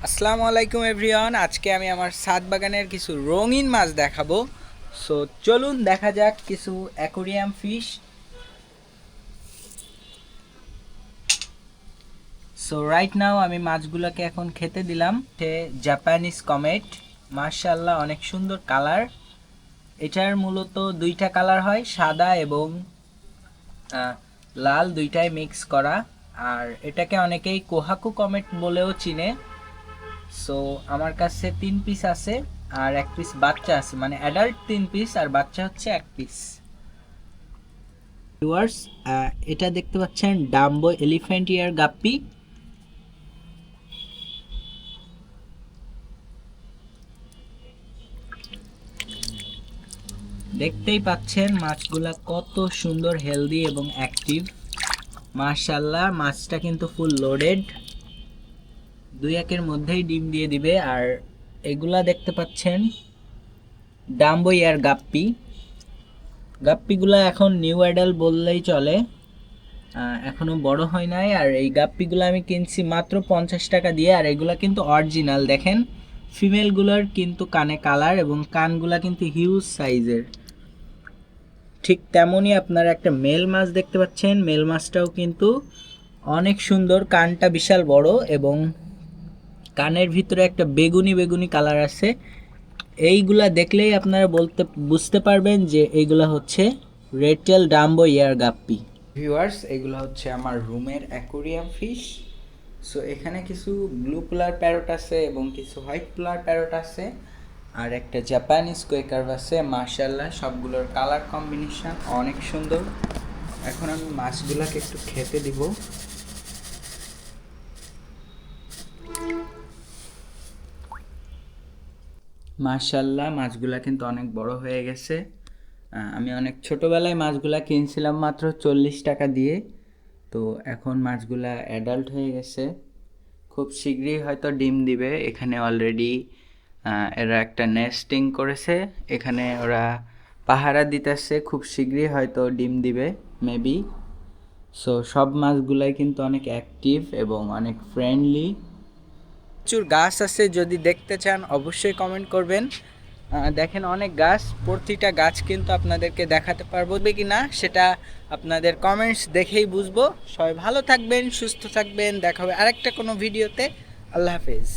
আসসালামু আলাইকুম এভরিওয়ান। আজকে আমি আমার ছাদ বাগানের কিছু রঙিন মাছ দেখাবো। সো চলুন দেখা যাক কিছু aquarium fish. So right now আমি মাছগুলোকে এখন খেতে দিলাম। জাপানিজ কমেট, মাশাআল্লাহ অনেক সুন্দর কালার। এটার মূলত দুইটা কালার হয়, সাদা এবং লাল, দুইটাই মিক্স করা। আর এটাকে অনেকেই কোহাকু কমেট বলেও চিনে। সো আমার কাছে 3 পিস আছে আর 1 পিস বাচ্চা আছে, মানে অ্যাডাল্ট 3 পিস আর বাচ্চা হচ্ছে 1 পিস। ভিউয়ার্স, এটা দেখতে পাচ্ছেন ডাম্বো এলিফ্যান্ট ইয়ার গাপ্পি। দেখতেই পাচ্ছেন মাছগুলা কত সুন্দর, হেলদি এবং অ্যাক্টিভ। মাশাআল্লাহ, মাছটা কিন্তু ফুল লোডেড, 2-1 মধ্যেই ডিম দিয়ে দিবে। আর এগুলা দেখতে পাচ্ছেন ডাম্বো ইয়ার গাপ্পি। গাপ্পিগুলা এখন নিউ অ্যাডাল বললেই চলে, এখনো বড় হয় নাই। আর এই গাপ্পিগুলো আমি কিনছি মাত্র 50 টাকা দিয়ে। আর এগুলা কিন্তু অরিজিনাল। দেখেন ফিমেলগুলোর কিন্তু কানে কালার এবং কানগুলা কিন্তু হিউজ সাইজের। ঠিক তেমনই আপনারা একটা মেল মাছ দেখতে পাচ্ছেন, মেল মাছটাও কিন্তু অনেক সুন্দর, কানটা বিশাল বড় এবং কানের ভিতরে একটা বেগুনি বেগুনি কালার আছে। এইগুলা দেখলেই আপনারা বুঝতে পারবেন যে এইগুলা হচ্ছে রেড টেল ডাম্বো ইয়ার গাপ্পি। ভিউয়ার্স, এগুলো হচ্ছে আমার রুমের অ্যাকোরিয়াম ফিশ। সো এখানে কিছু ব্লু পোলার প্যারট আছে এবং কিছু হোয়াইট পোলার প্যারট আছে আর একটা জাপানিজ কোয়েকার্ভ আছে। মাশাআল্লাহ, সবগুলোর কালার কম্বিনেশন অনেক সুন্দর। এখন আমি মাছগুলোকে একটু খেতে দিব। মাশাআল্লাহ, মাছগুলা কিন্তু অনেক বড় হয়ে গেছে। আমি অনেক ছোটোবেলায় মাছগুলা কিনছিলাম মাত্র 40 টাকা দিয়ে। তো এখন মাছগুলা অ্যাডাল্ট হয়ে গেছে, খুব শীঘ্রই হয়তো ডিম দিবে। এখানে অলরেডি এরা একটা নেস্টিং করেছে, এখানে ওরা পাহারা দিতেছে, খুব শীঘ্রই হয়তো ডিম দিবে মেবি। সো সব মাছগুলাই কিন্তু অনেক অ্যাক্টিভ এবং অনেক ফ্রেন্ডলি। প্রচুর গাছ আছে, যদি দেখতে চান অবশ্যই কমেন্ট করবেন। দেখেন অনেক গাছ, প্রতিটা গাছ কিন্তু আপনাদেরকে দেখাতে পারবো কি না সেটা আপনাদের কমেন্টস দেখেই বুঝবো। সবাই ভালো থাকবেন, সুস্থ থাকবেন, দেখা হবে আরেকটা কোনো ভিডিওতে। আল্লাহ হাফেজ।